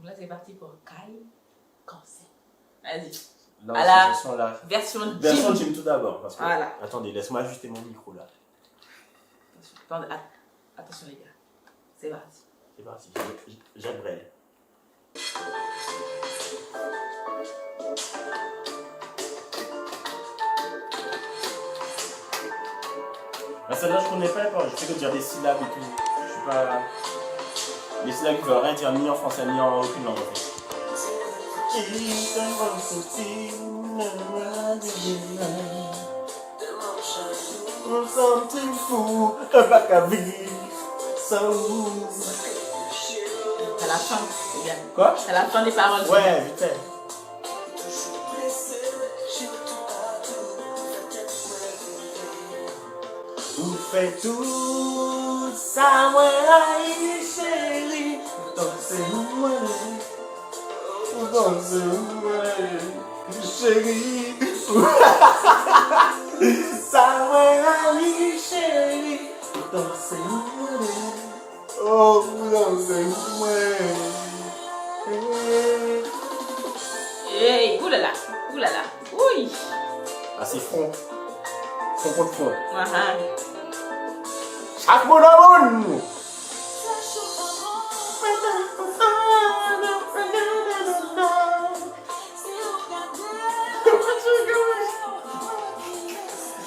Donc là, c'est parti pour Kai Cancer. Vas-y. Non, À la là. version Version Jim. Jim tout d'abord. Parce que... Voilà. Attendez, laisse-moi ajuster mon micro là. Attention les gars. C'est parti. C'est parti. J'aimerais. Ah, celle-là, je connais pas, je fais que dire des syllabes et tout. Je suis pas. Les syllabes qui veulent rien dire ni en français ni en aucune langue en fait. Something fou, un bac à vivre, ça ouvre. C'est la fin, les gars. Quoi? C'est la fin des paroles. Ouais, vite fait. Vous faites tout ça, moi, chérie. Dansez-moi, dansez-moi, chérie. Ça, moi, chérie. Dansez-moi, oh, dansez-moi. Hey, oulala, oulala, oui. Ah, c'est front. Front contre front. Chaque mot dans le monde.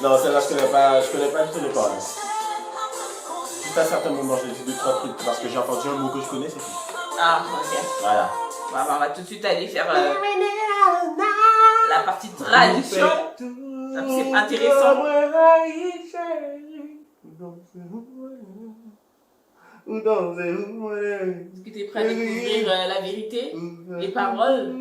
Non, celle-là, je connais pas du tout les paroles. Juste à certains moments, j'ai dit 2-3 trucs parce que j'ai entendu un mot que je connais, c'est tout. Ah, ok. Voilà. On va tout de suite aller faire la partie traduction. C'est intéressant. Est-ce que tu es prêt à découvrir la vérité, les paroles?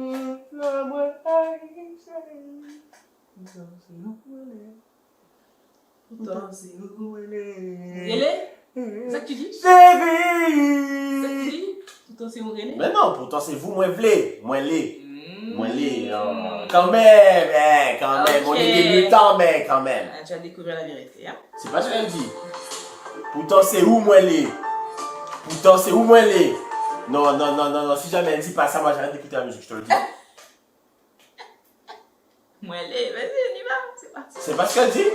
Relais? C'est ça que tu dis? C'est ça que tu dis? Pourtant c'est mon relais? Mais non, pourtant c'est vous, moins vlé, moins lé. Moins lé, quand même, quand même. On est débutant, mais quand même. Ah, tu vas découvrir la vérité, hein? C'est pas ce qu'elle dit. Pourtant c'est où, moins lé. Pourtant c'est où, moins lé. Non, non, non, non, non, si jamais elle dit pas ça, moi j'arrête d'écouter la musique, je te le dis. Moins les, vas-y, on y va, c'est parti. C'est pas ce qu'elle dit?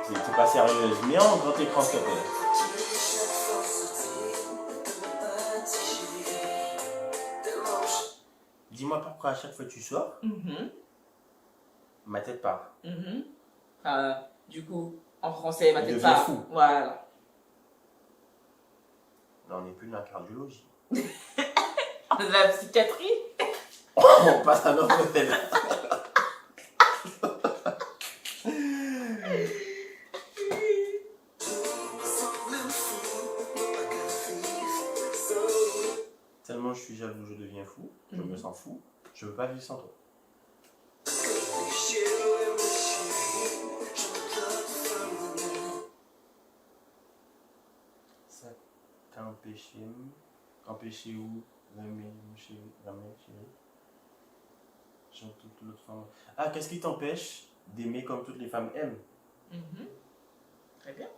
C'est pas sérieuse, mais en grand écran s'il te plaît. Dis-moi pourquoi à chaque fois que tu sors, ma tête part. Du coup, en français, ma tête devient part. fou. Voilà. Là, on n'est plus dans la cardiologie. De la psychiatrie. On passe à notre thème. Tellement je suis jaloux, je deviens fou. Je me sens fou. Je veux pas vivre sans toi. Ça t'a empêché où d'aimer chérie. J'aime toute l'autre femme. Ah, qu'est-ce qui t'empêche d'aimer comme toutes les femmes aiment? Très bien.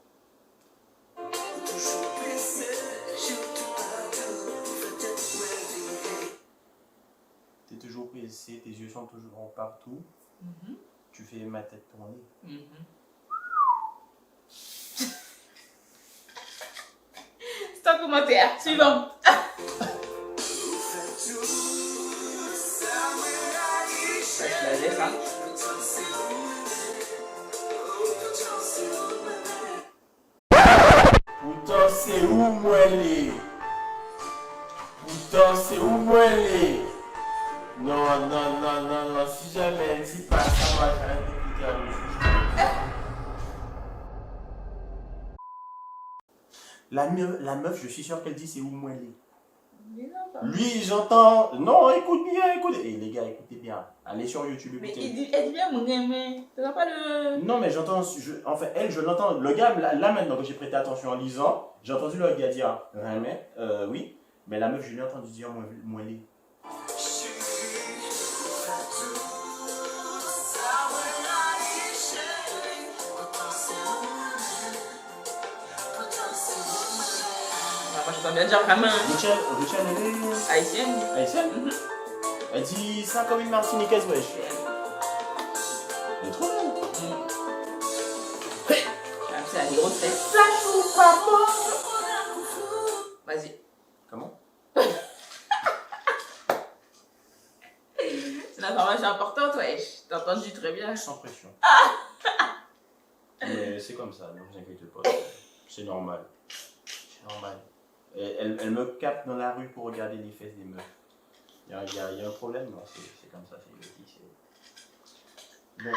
T'es toujours pressé, tes yeux sont toujours partout. Tu fais ma tête tourner. C'est un commentaire. Suivant. Je la laisse, hein. Pourtant c'est où moi les? Pourtant c'est où moi les? Non, non, non, non, non, si jamais elle dit pas ça, moi j'arrête d'écouter la musique. La meuf, je suis sûr qu'elle dit c'est où moi les? Lui, j'entends. Non, écoute bien, écoute. Et les gars, écoutez bien. Allez sur YouTube, Mais écoutez. elle dit bien mon aimé. Tu n'as pas le. Non, mais j'entends. En fait, elle, je l'entends. Le gars, là maintenant que j'ai prêté attention en lisant, j'ai entendu le gars dire mais, oui. Mais la meuf, je l'ai entendu dire moi les. Moi, je Ça veut dire vraiment Richel, elle est haïtienne. haïtienne. Elle dit ça comme une Martiniquaise, wesh. Elle est trop belle. C'est la grosse tête. Flash ou pas bon. Vas-y. Comment? C'est une information importante, wesh. T'as entendu très bien. Sans pression. Mais c'est comme ça, ne vous inquiétez pas. C'est normal. C'est normal. Elle me capte dans la rue pour regarder les fesses des meufs. Il y a un problème, non? C'est comme ça, c'est logique. Bon,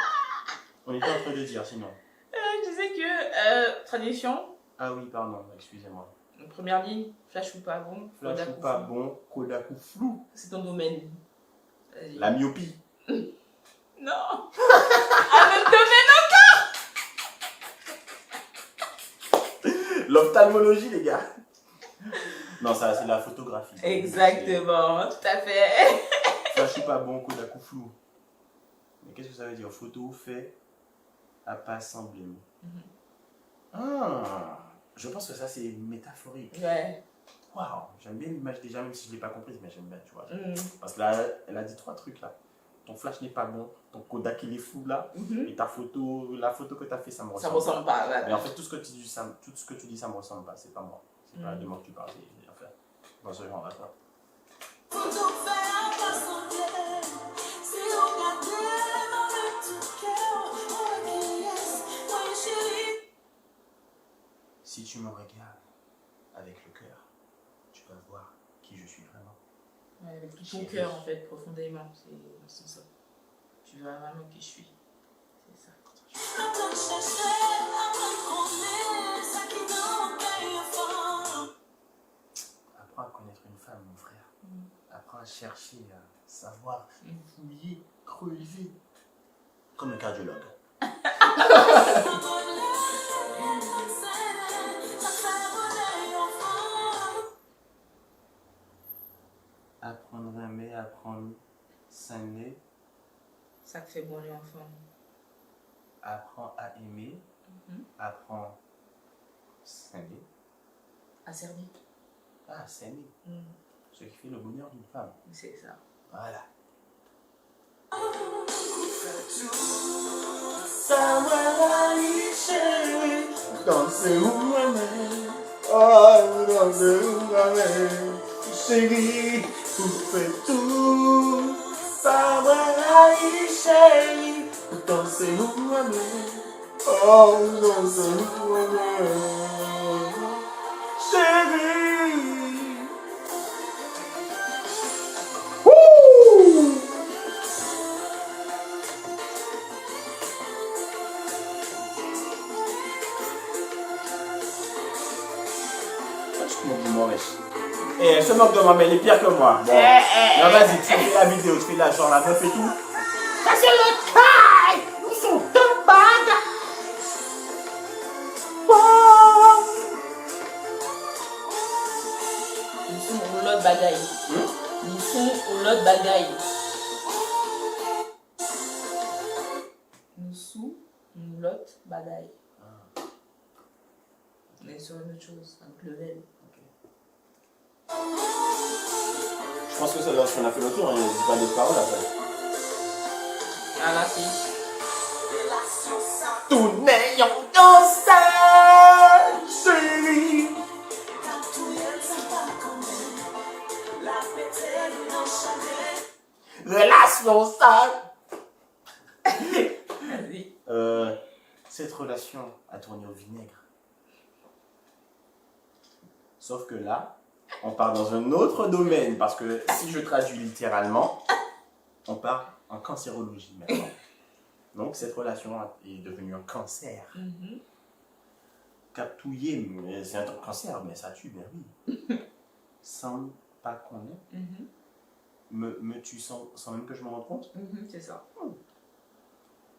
on était en train de dire sinon. Je sais que tradition, Ah oui, pardon, excusez-moi. première ligne, flash ou pas bon. Flash Kodak ou pas flou. bon, Kodak ou flou. C'est ton domaine. Vas-y. La myopie. Non. Ah, notre domaine. L'ophtalmologie, les gars. Non, ça, c'est la photographie. Exactement, tout à fait. Flash ou pas bon, Kodak ou flou. Mais qu'est-ce que ça veut dire? Photo fait à pas sembler. Ah, je pense que ça, c'est métaphorique. Ouais. Waouh, j'aime bien l'image déjà, même si je ne l'ai pas comprise, mais j'aime bien, tu vois. Mm. Parce que là, elle a dit 3 trucs là. Ton flash n'est pas bon, ton Kodak il est fou là, et ta photo, la photo que tu as fait, ça me ressemble. Ça ressemble pas. Ouais. Mais en fait, tout ce que tu dis, ça me ressemble pas, c'est pas moi. C'est pas de moi que tu parles, c'est enfin, dans ce genre là. Si tu me regardes avec le cœur, tu vas voir qui je suis vraiment. Ouais, avec tout ton cœur en fait, profondément. C'est dans ce sens-là. Tu vois vraiment qui je suis. C'est ça. Apprends à connaître une femme, mon frère. Apprends à chercher, à savoir, fouiller, creuser. Comme un cardiologue. Apprendre à aimer, apprendre s'aimer. Ça te fait bon les enfants. Apprends à aimer, apprends s'aimer. À cerner. Ah, s'aimer. Ce qui fait le bonheur d'une femme. C'est ça. Voilà. Danser où aimer, oh, danser où aimer, chérie, tout fait tout. Savoir chérie, danser où aimer, oh, danser où aimer, chérie. Wouh! Et elle se moque de moi, mais elle est pire que moi. Bon. Non, vas-y, tu fais la vidéo, tu fais la genre la meuf et tout. Ça c'est le taille. Ils sont deux bagues. Ils sont au lot bagaille. Ils sont au lot bagaille. Nous sous une lot bagaille. On est sur une autre chose, un level. Je pense que c'est lorsqu'on a fait le tour, il n'y a pas d'autres paroles après. Ah là, si. Tout n'ayons dansé, chérie. Relation sale. Vas-y. Cette relation a tourné au vinaigre. Sauf que là, on part dans un autre domaine, parce que si je traduis littéralement, on part en cancérologie maintenant. Donc cette relation est devenue un cancer. Captouillé, c'est un cancer, mais ça tue, ben oui. Sans pas qu'on ait. Me tue sans même que je me rende compte. C'est ça.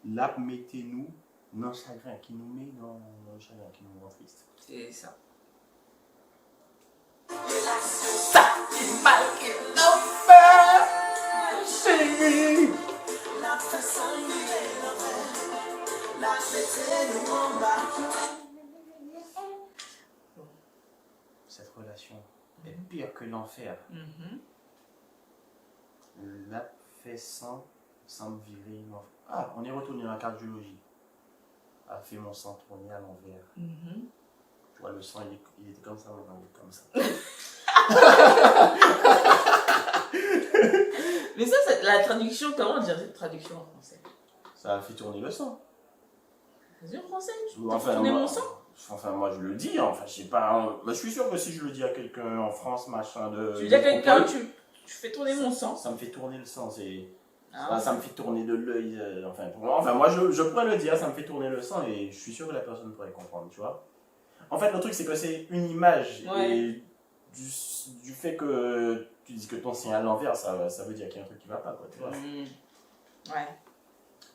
Là, mettez-nous dans le chagrin, qui nous met dans le chagrin, qui nous rend triste. C'est ça. Ça qui mal qu'il nous fait, chérie. Cette relation pire que l'enfer. L'affaissant semble virer l'enfer. Ah, on est retourné dans la cardiologie. A fait mon sang tourner à l'envers. Tu vois, le sang, il était comme ça, maintenant il est comme ça. Mais ça, c'est la traduction, comment dire cette traduction en français? Ça a fait tourner le sang. C'est en français? Enfin, tourner mon sang? Enfin, moi je le dis, enfin, je sais pas. Mais je suis sûr que si je le dis à quelqu'un en France, machin de. Tu dis à quelqu'un, tu fais tourner mon sang? Ça me fait tourner le sang, c'est. Ah. Ça me fait tourner de l'œil. Enfin, pour moi, moi je pourrais le dire, ça me fait tourner le sang et je suis sûr que la personne pourrait comprendre, tu vois. En fait, le truc, c'est que c'est une image. Ouais. Et du fait que tu dis que ton sang est à l'envers, ça veut dire qu'il y a un truc qui va pas, quoi, tu vois. Ouais.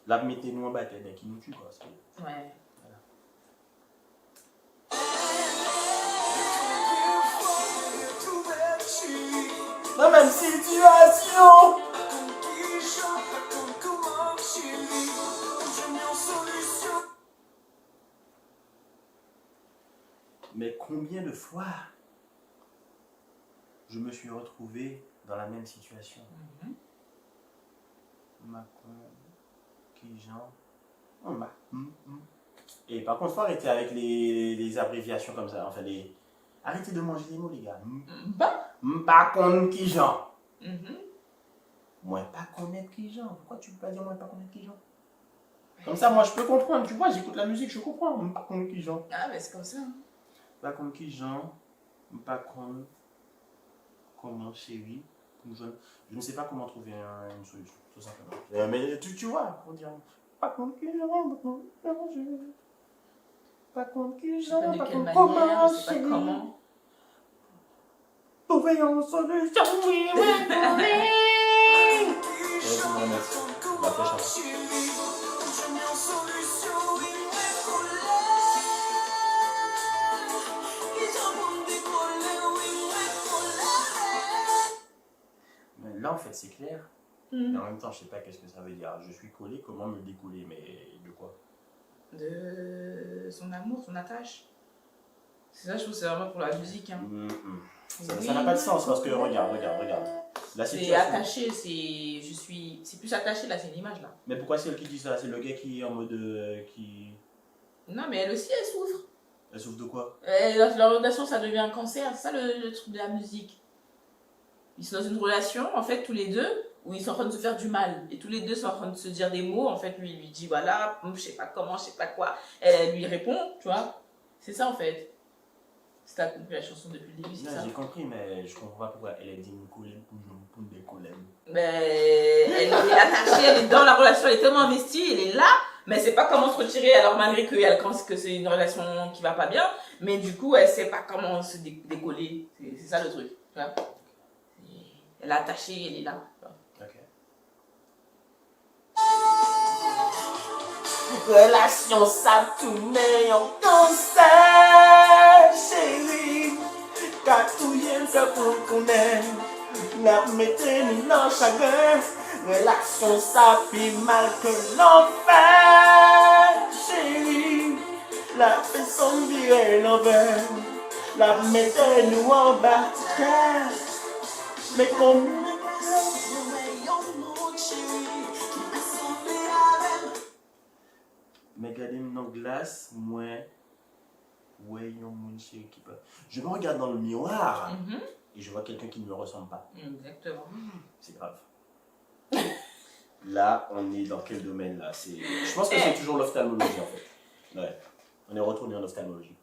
Là, mettez-nous en bataille, ben, qui nous tue, quoi. Ouais. Voilà. La même situation. Mais combien de fois je me suis retrouvé dans la même situation. Macron, qui Jean. Et par contre, il faut arrêter avec les abréviations comme ça. Enfin, arrêtez de manger les mots, les gars. Macron, qui Jean. Moi, pas connaître qui Jean. Pourquoi tu peux pas dire moi, pas connaître qui Jean? Comme ça, moi, je peux comprendre. Tu vois, j'écoute la musique, je comprends. Pas contre qui Jean. Ah, mais c'est comme ça. Pas contre qui Jean. Pas contre comment chérie. Je ne sais pas comment trouver une solution, tout simplement. Mais tu vois, on dirait. Pas contre qui Jean, pas contre qui Jean, pas de pas quelle contre manière, comment je sais pas chérie. comment. Trouver une solution, oui, oui, oui. Mais là, en fait, c'est clair. Mais en même temps, je sais pas qu'est-ce que ça veut dire. Je suis collé, comment me décoller? Mais de quoi? De son amour, son attache. C'est ça, je trouve que c'est vraiment pour la musique. Hein. Ça n'a pas de sens parce que regarde. La C'est situation... attaché, c'est plus attaché là, c'est l'image là. Mais pourquoi c'est elle qui dit ça? C'est le gars qui est en mode qui... Non, mais elle aussi, elle souffre. Elle souffre de quoi? Leur relation, ça devient un cancer. C'est ça le truc de la musique. Ils sont dans une relation, en fait, tous les deux, où ils sont en train de se faire du mal. Et tous les deux sont en train de se dire des mots. En fait, lui, il lui dit, voilà, je sais pas comment, je sais pas quoi. Elle lui répond, tu vois. C'est ça, en fait. Si t'as compris la chanson depuis le début, c'est ça. J'ai compris, mais je comprends pas pourquoi elle a dit une collègue pour des collègues. Mais elle est attachée, elle est dans la relation, elle est tellement investie, elle est là, mais elle sait pas comment se retirer, alors malgré qu'elle pense que c'est une relation qui va pas bien, mais du coup, elle sait pas comment se décoller. C'est ça le truc, tu vois. Elle est attachée, elle est là. Ok. Relation ça tourne en cancer, chérie. Katouyen que pour connaître, la mettez nous dans chagrin. Relation ça plus mal que l'enfer, chérie. La personne virer l'envers, la mettez nous en bas. Mais comme Mais regardez dans glace, moi, ouais, yon moun chéri qui peut. Je me regarde dans le miroir et je vois quelqu'un qui ne me ressemble pas. Exactement. C'est grave. Là, on est dans quel domaine là? Je pense que c'est toujours l'ophtalmologie en fait. Ouais. On est retourné en ophtalmologie.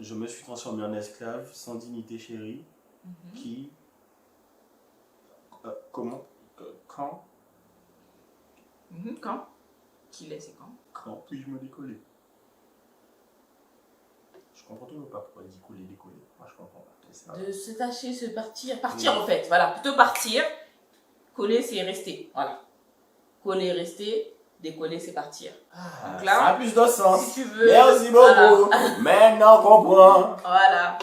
Je me suis transformé en esclave sans dignité chérie qui... comment? Quand? Quand? Qui est, c'est quand? Quand puis-je me décoller? Je comprends toujours pas pourquoi il dit décoller. Moi je comprends pas. De se tâcher, se partir. Partir en fait, voilà. Plutôt partir. Coller, c'est rester. Voilà. Coller, rester. décoller, c'est partir. Ah, Donc là, ça a plus de sens. Si tu veux. Merci beaucoup. Voilà. Maintenant, on comprend. Voilà.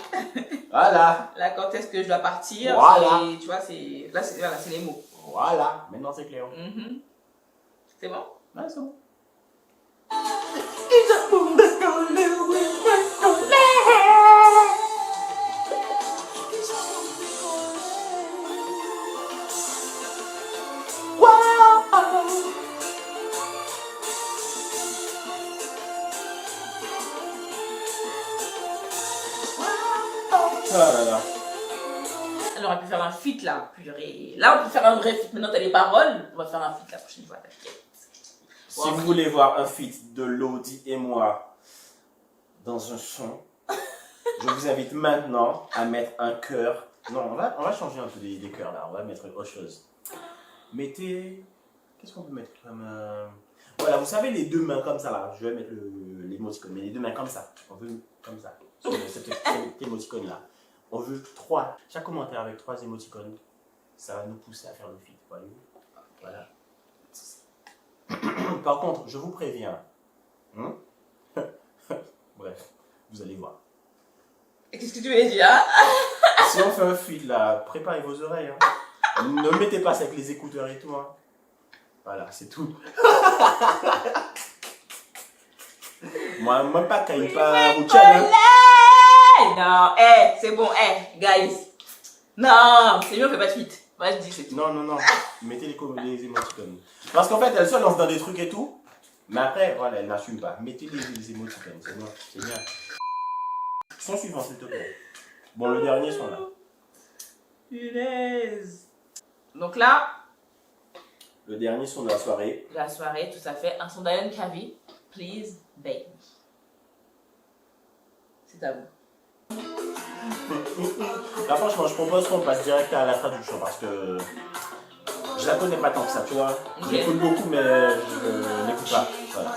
Voilà. Là, quand est-ce que je dois partir? Voilà. Tu vois, c'est là, c'est les mots. Voilà. Maintenant, c'est clair. Mhm. C'est bon? Ouais, c'est bon. Ah là là. Elle aurait pu faire un feat là, purée. Là, on peut faire un vrai feat. Maintenant, t'as les paroles. On va faire un feat la prochaine fois, t'inquiète. Si vous voulez voir un feat de Lodi et moi dans un son, je vous invite maintenant à mettre un cœur. Non, on va changer un peu des cœurs là. On va mettre autre chose. Mettez. Qu'est-ce qu'on peut mettre comme. Voilà, vous savez, les deux mains comme ça là. Je vais mettre l'émoticône, mais les deux mains comme ça. On veut comme ça. Cette émoticône là. On veut 3. Chaque commentaire avec 3 émoticônes, ça va nous pousser à faire le feat. Voyez-vous? Voilà. Par contre, je vous préviens. Bref, vous allez voir. Et qu'est-ce que tu veux dire? Si on fait un feed là, préparez vos oreilles. Hein. Ne mettez pas ça avec les écouteurs et tout. Hein. Voilà, c'est tout. Moi, même pas quand il parle au channel. Non, c'est bon, guys. Non, c'est mieux, on fait pas de feat. Moi, je dis c'est tout. Non. Mettez les émoticônes. Parce qu'en fait, elle se lance dans des trucs et tout. Mais après, voilà, elle n'assume pas. Mettez les émoticônes, c'est bien. C'est bien. Son suivant, s'il te plaît. Bon, le dernier sont là. Punaise. Donc là, Le dernier son de la soirée. la soirée, tout ça fait un son d'Alian Kavi. Please, baby. C'est à vous. Là, franchement, je propose qu'on passe direct à la traduction parce que je la connais pas tant que ça, tu vois. Ok. J'écoute beaucoup, mais je n'écoute pas. Voilà.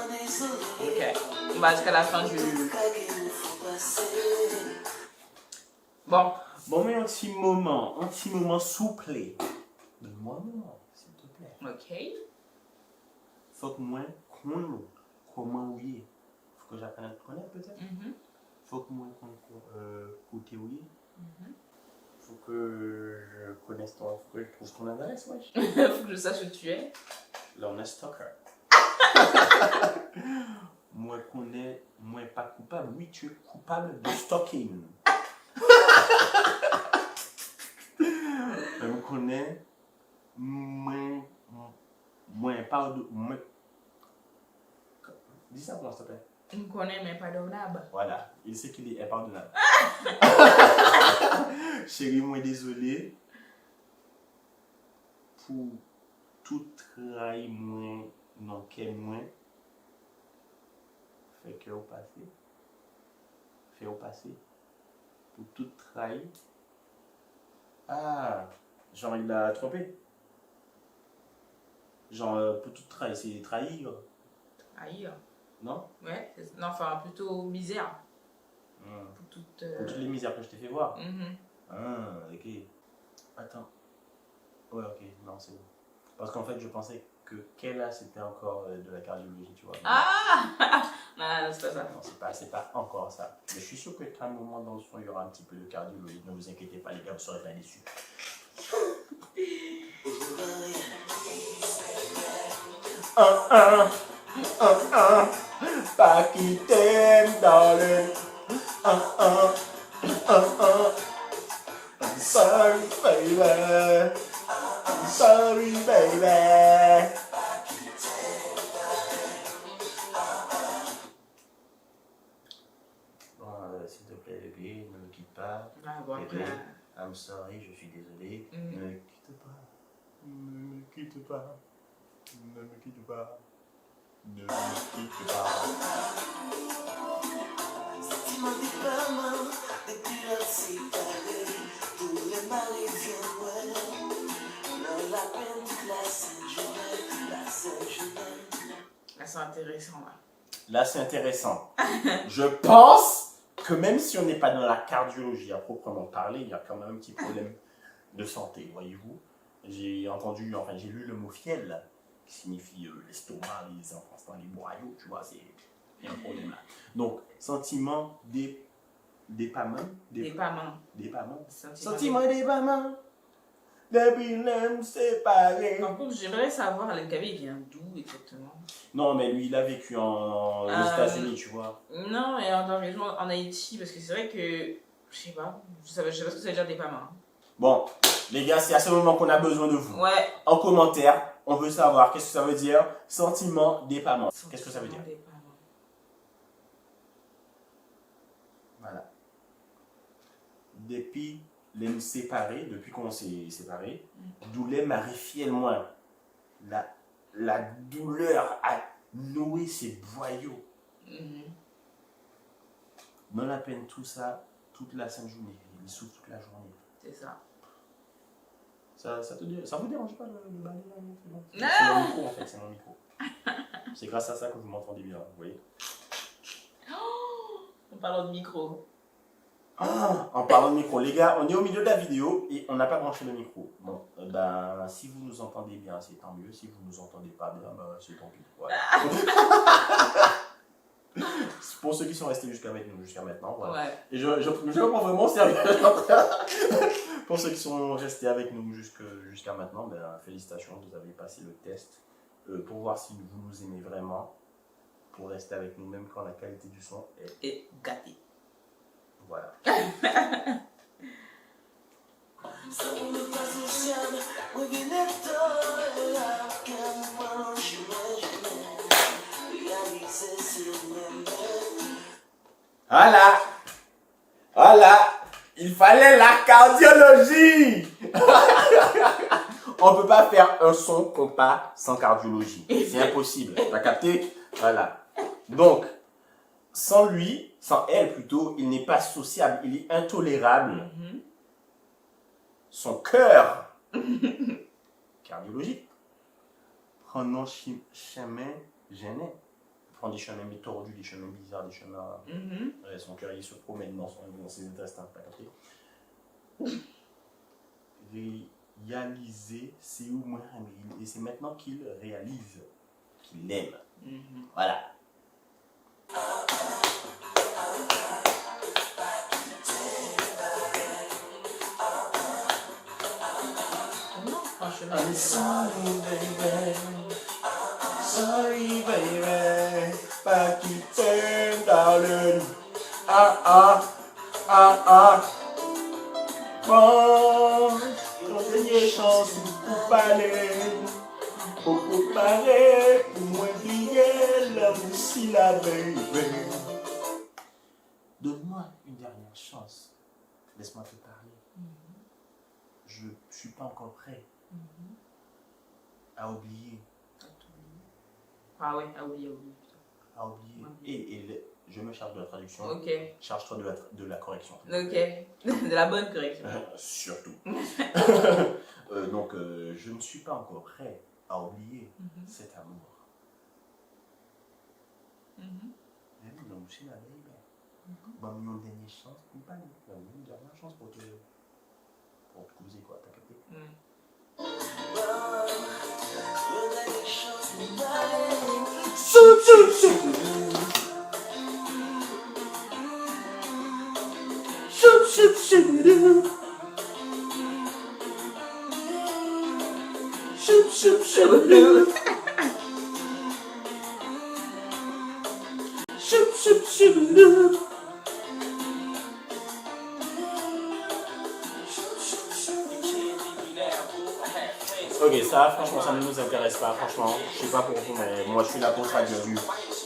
Ok. On va jusqu'à la fin du. Bon. Bon, mais un petit moment souple. Donne-moi un moment, s'il te plaît. Ok. Faut que moi, comment oui. Faut que j'apprenne à te connaître peut-être. Faut que moi, côté oui. Faut que je connaisse faut que je trouve ton adresse, wesh. Faut que je sache où tu es. Là, on est stalker. Moi, pas coupable. Oui, tu es coupable de stalking. Je me connais. Moi, pardon. Dis ça pour s'il te plaît. On me connaît, mais pardonnable. Voilà, il sait qu'il est impardonnable. Chérie, moi désolé pour tout trahi moi, non qu'est moi. Fait que au passé. Fait au passé. Pour tout trahi. Ah, genre il l'a trompé. Genre pour tout trahi, c'est trahir. Trahir. Non? Ouais. Non, enfin, plutôt misère. Pour Pour toutes les misères que je t'ai fait voir. Ah, ok. Attends. Ouais, ok, non, c'est bon. Parce qu'en fait, je pensais que Kella, c'était encore de la cardiologie, tu vois. Ah non, c'est pas ça. Non, c'est pas encore ça. Mais je suis sûr qu'à un moment dans le son, il y aura un petit peu de cardiologie. Ne vous inquiétez pas, les gars, vous serez pas déçus. Pas quitter, darling. I'm sorry, baby. I'm sorry, baby. Bon, s'il te plaît, bébé, ne me quitte pas. Ah bon, Bébé, après. I'm sorry, je suis désolé. Ne me quitte pas. Ne me quitte pas. Ne me quitte pas. Ne me quitte pas. Là, c'est intéressant, là. Là, c'est intéressant. Je pense que même si on n'est pas dans la cardiologie à proprement parler, il y a quand même un petit problème de santé, voyez-vous. J'ai entendu, enfin, j'ai lu le mot fiel, qui signifie l'estomac, les intestins, les boyaux, tu vois, il y a un problème là. Donc, sentiment dépamant. Sentiment dépamant. Depuis l'homme séparé. Par contre, j'aimerais savoir, Alain Cabé, il vient d'où exactement? Non, mais lui, il a vécu aux États-Unis, tu vois. Non, et en région en Haïti, parce que c'est vrai que, je sais pas ce que ça veut dire dépamant. Bon, les gars, c'est à ce moment qu'on a besoin de vous. Ouais. En commentaire, on veut savoir qu'est-ce que ça veut dire sentiment dépamant. Qu'est-ce que ça veut dire? Voilà. Depuis les séparés, depuis qu'on s'est séparés, douleur m'arrive fiellement. La douleur a noué ses boyaux. Dans la peine, tout ça, toute la sainte journée. Il souffre toute la journée. C'est ça. Ça vous dérange pas le balai là? C'est mon micro en fait, c'est mon micro. C'est grâce à ça que vous m'entendez bien, vous voyez. En parlant de micro. En parlant de micro, les gars, on est au milieu de la vidéo et on n'a pas branché le micro. Bon, si vous nous entendez bien, c'est tant mieux. Si vous nous entendez pas bien, c'est tant pis. Voilà. Pour ceux qui sont restés jusqu'à maintenant, voilà. Ouais. Et je me prends vraiment au sérieux. Pour ceux qui sont restés avec nous jusqu'à maintenant, félicitations, vous avez passé le test pour voir si vous nous aimez vraiment, pour rester avec nous même quand la qualité du son est gâtée. Voilà. Voilà, il fallait la cardiologie. On ne peut pas faire un son compas sans cardiologie. C'est impossible. T'as capté? Voilà. Donc, sans lui, sans elle plutôt, il n'est pas sociable, il est intolérable. Son cœur cardiologique prend un chemin gêné. Prend des chemins tordus, des chemins bizarres, des chemins... son cœur, il se promène dans ses intestins. T'as capté? Réaliser, c'est où moi, et c'est maintenant qu'il réalise qu'il l'aime. Voilà. I'm sorry, baby. Sorry, baby. Pas qui t'aime, darling. Bon, ton dernier chance pour parler. Pour parler, pour moi briller, l'amour si la baby. Donne-moi une dernière chance. Laisse-moi te parler. Je ne suis pas encore prêt à oublier. Ah ouais, à oublier. À oublier. Et je me charge de la traduction. Ok. Charge-toi de la correction. Ok. De la bonne correction. Surtout. Donc, je ne suis pas encore prêt à oublier cet amour. Donc, c'est la baby. Bon, une dernière chance pour parler. Une dernière chance pour te causer, quoi. T'as capté? Ok, ça, franchement, ça ne nous intéresse pas. Franchement, je sais pas pour vous, mais moi, je suis là pour traduire du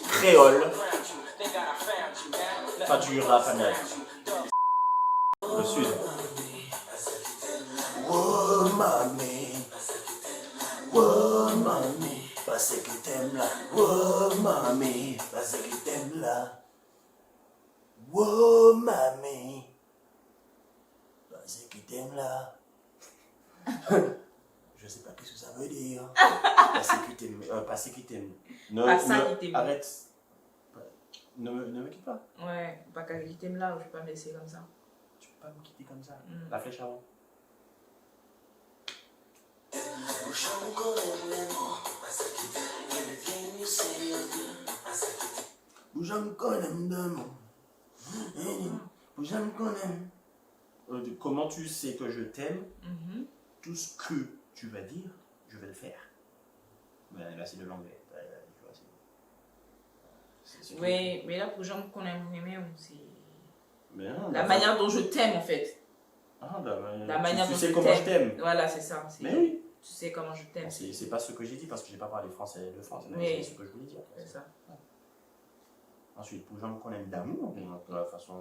créole, pas du rap américain. Le sud. Oh, mamie, parce que t'aimes là. Oh, mamie, parce que t'aimes là. Oh, mamie, parce que t'aimes là. Je sais pas ce que ça veut dire. Parce que t'aimes. Arrête. Ne me quitte pas. Ouais, pas qu'à quitter là, je vais pas me laisser comme ça. Tu peux pas me quitter comme ça. La flèche avant. j'aime qu'on aime d'amour. J'aime qu'on aime. Comment tu sais que je t'aime? Tout ce que tu vas dire, je vais le faire. Ben, là, c'est de l'anglais. Oui, mais là, pour gens qu'on aime, c'est Ben, la manière dont je t'aime en fait. Ah, La manière tu dont sais comment je t'aime. Voilà, c'est ça. Mais oui. Tu sais comment je t'aime. C'est pas ce que j'ai dit parce que j'ai pas parlé français de France. Oui. C'est ce que je voulais dire. C'est ça. Ensuite, pour gens qu'on aime d'amour, de la façon,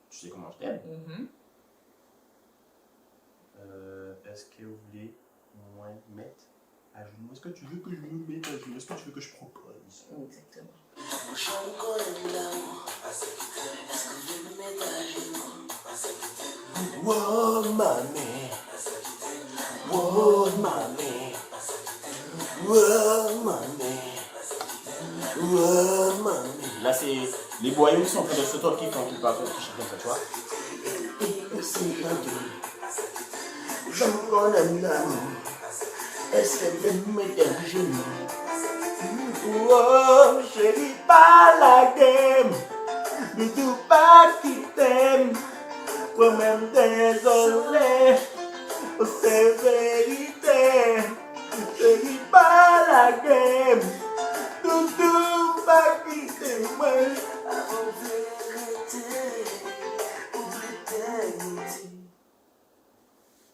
tu sais comment je t'aime. Est-ce que vous voulez moi mettre à genoux? Est-ce que tu veux que je me mette à genoux? Est-ce que tu veux que je propose? Exactement. J'aime qu'on aime d'amour. Est-ce que je veux me mettre à genoux? Wow, mamie. Wow, mamie. Wow, mamie. Wow, mamie. Là, c'est les boyaux qui sont en train de s'auto-kiffer quand ils parlent de chacun comme ça, tu vois. Et c'est pas tout. J'aime qu'on aime d'amour. Est-ce que je veux me mettre à genoux? Oh, chérie, pas la game. Du tout pas qui t'aime. Toi-même désolé. Oh, c'est vérité. Chérie, pas la game. Du tout pas qui t'aime.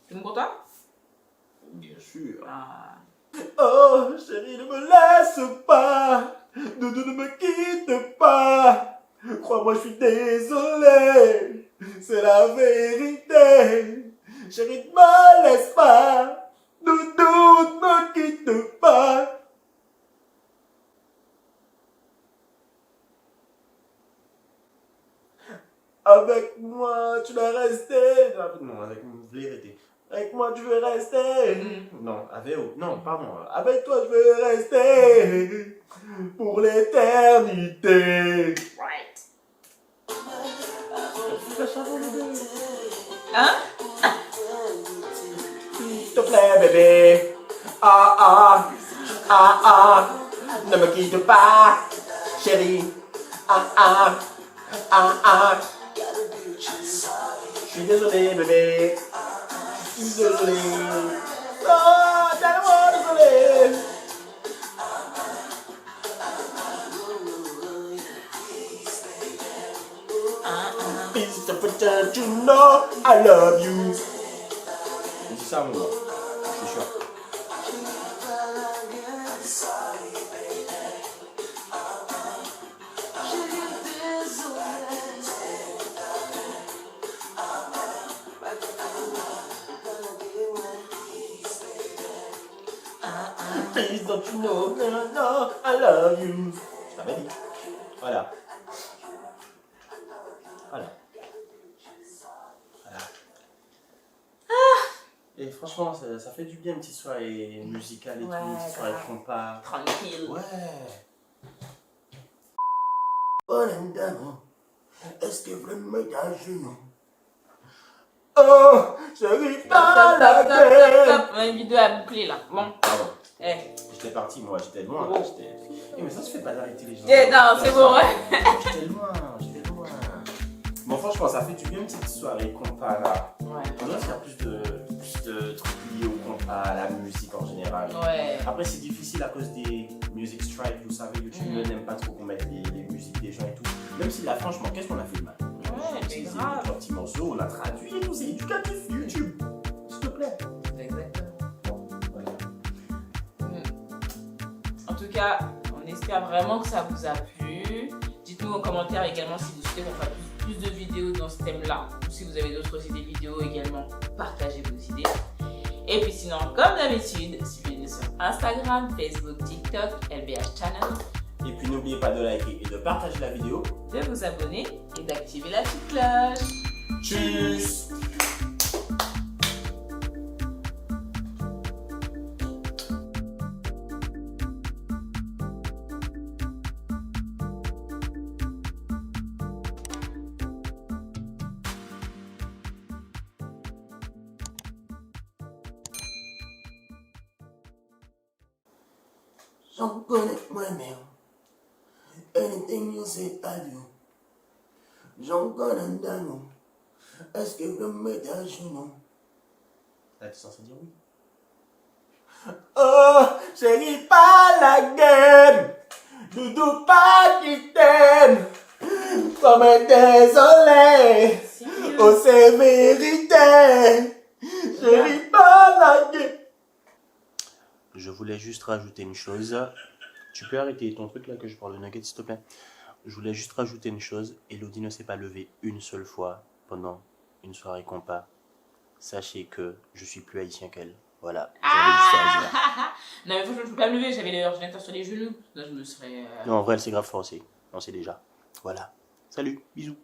Tu me toi? Bien sûr. Ah. Oh, chérie, ne me laisse pas. Doudou, ne me quitte pas. Crois-moi, je suis désolé. C'est la vérité. Chérie, ne me laisse pas. Doudou, ne me quitte pas. Avec moi, tu vas rester. Non, avec vérité. Avec moi, tu veux rester. Non, avec non, pardon. Avec toi, je veux rester pour l'éternité. Right. Hein? S'il te plaît, bébé. Ah, ah, ah, ah. Ne me quitte pas, chérie. Ah, ah, ah, ah. Je suis désolé, bébé. Je suis désolé. Oh, tellement désolé. It's the pretend to know I love you. C'est ça, moi. Je suis sûr. Please don't you know, no, no, I love you. Je t'avais dit. Voilà. Voilà. Voilà. Et franchement, ça fait du bien une petite soirée musicale et tout, une petite soirée compas. Tranquille. Ouais. On aime d'amour. Est-ce que vous me mettez à genoux? Oh, chérie, pas la tête. Une vidéo à boucler là. Bon. Pardon. Eh. J'étais parti, moi, j'étais loin. Oh. Mais ça se fait pas d'arrêter les gens. Non, c'est bon, ouais. J'étais loin, j'étais loin. Bon, franchement, ça fait du bien une petite soirée compas là. Ouais. On doit faire plus de trucs liés au compas, à la musique en général. Ouais. Après, c'est difficile à cause des music strikes, vous savez, YouTube n'aime pas trop qu'on mette les musiques des gens et tout. Même si là, franchement, qu'est-ce qu'on a fait de mal? Ouais, mais C'est grave. trois petits morceaux, on a traduit et tout, c'est éducatif, YouTube. S'il te plaît. Exactement. Voilà. En tout cas, on espère vraiment que ça vous a plu. Dites-nous en commentaire également si vous souhaitez qu'on fasse plus de vidéos dans ce thème-là. Ou si vous avez d'autres idées vidéo également, partagez vos idées. Et puis sinon, comme d'habitude, suivez-nous sur Instagram, Facebook, TikTok, LBH Channel. Et puis n'oubliez pas de liker et de partager la vidéo. De vous abonner et d'activer la petite cloche. Tchuss! J'en connais moi-même. anything you say, I do. J'en dingo. Est-ce que le métage non? Là, tu es censé dire oui. Oh, chérie, pas la gueule. Doudou, pas qui t'aime. Comme désolé. Sérieux? Oh, c'est vérité. Chérie, pas la gueule. Je voulais juste rajouter une chose. Tu peux arrêter ton truc là que je parle de nuggets, s'il te plaît? Je voulais juste rajouter une chose. Elodie ne s'est pas levée une seule fois pendant une soirée compas. Sachez que je suis plus haïtien qu'elle. Voilà. J'avais juste à dire. Non, mais franchement, je peux pas me lever, j'avais l'ordinateur sur les genoux. Là, je me serais. Non, en vrai, elle s'est grave forcée. On sait déjà. Voilà. Salut. Bisous.